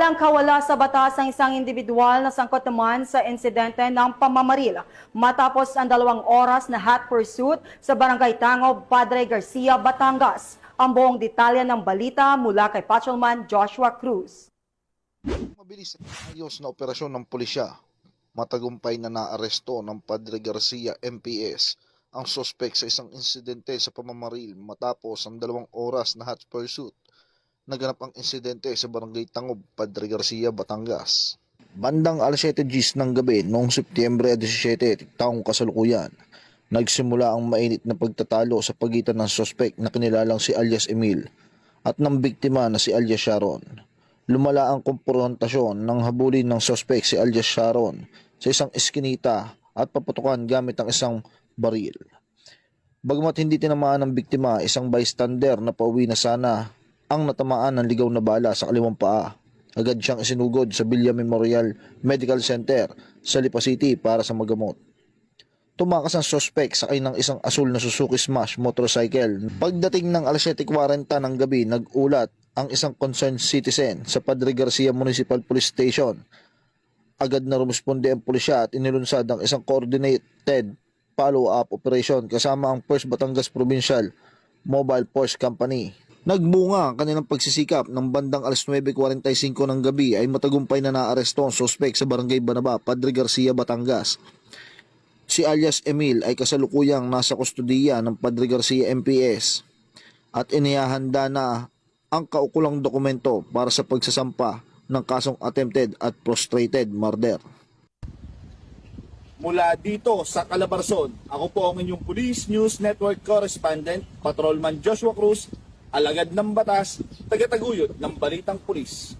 Walang kawala sa batas ang isang individual na sangkot naman sa insidente ng pamamaril matapos ang 2 oras na hot pursuit sa Barangay Tangob, Padre Garcia, Batangas. Ang buong detalye ng balita mula kay Patrolman Joshua Cruz. Mabilis at ayos na operasyon ng pulisya. Matagumpay na naaresto ng Padre Garcia MPS ang sospek sa isang insidente sa pamamaril matapos ang 2 oras na hot pursuit. Naganap ang insidente sa Barangay Tangob, Padre Garcia, Batangas. Bandang alas 7 Gs ng gabi noong Setyembre 17, taong kasalukuyan, nagsimula ang mainit na pagtatalo sa pagitan ng sospek na kinilalang si alias Emil at ng biktima na si alias Sharon. Lumala ang komprontasyon ng habulin ng sospek si alias Sharon sa isang eskinita at paputukan gamit ang isang baril. Bagamat hindi tinamaan ng biktima, isang bystander na pauwi na sana ang natamaan ng ligaw na bala sa kaliwang paa. Agad siyang isinugod sa Villa Memorial Medical Center sa Lipa City para sa magamot. Tumakas ang sospek sakay ng isang asul na Suzuki Smash motorcycle. Pagdating ng alas 7:40 ng gabi, nag-ulat ang isang concerned citizen sa Padre Garcia Municipal Police Station. Agad na rumusponde ang pulisya at inilunsad ang isang coordinated follow-up operation kasama ang 1st Batangas Provincial Mobile Force Company. Nagbunga ang kanilang pagsisikap ng bandang alas 9:45 ng gabi ay matagumpay na naaresto ang sospek sa Barangay Banaba, Padre Garcia, Batangas. Si alias Emil ay kasalukuyang nasa kustudiya ng Padre Garcia MPS at inihahanda na ang kaukulang dokumento para sa pagsasampa ng kasong attempted at frustrated murder. Mula dito sa Calabarzon, ako po ang inyong Police News Network Correspondent, Patrolman Joshua Cruz, alagad ng batas, tagataguyod ng balitang pulis.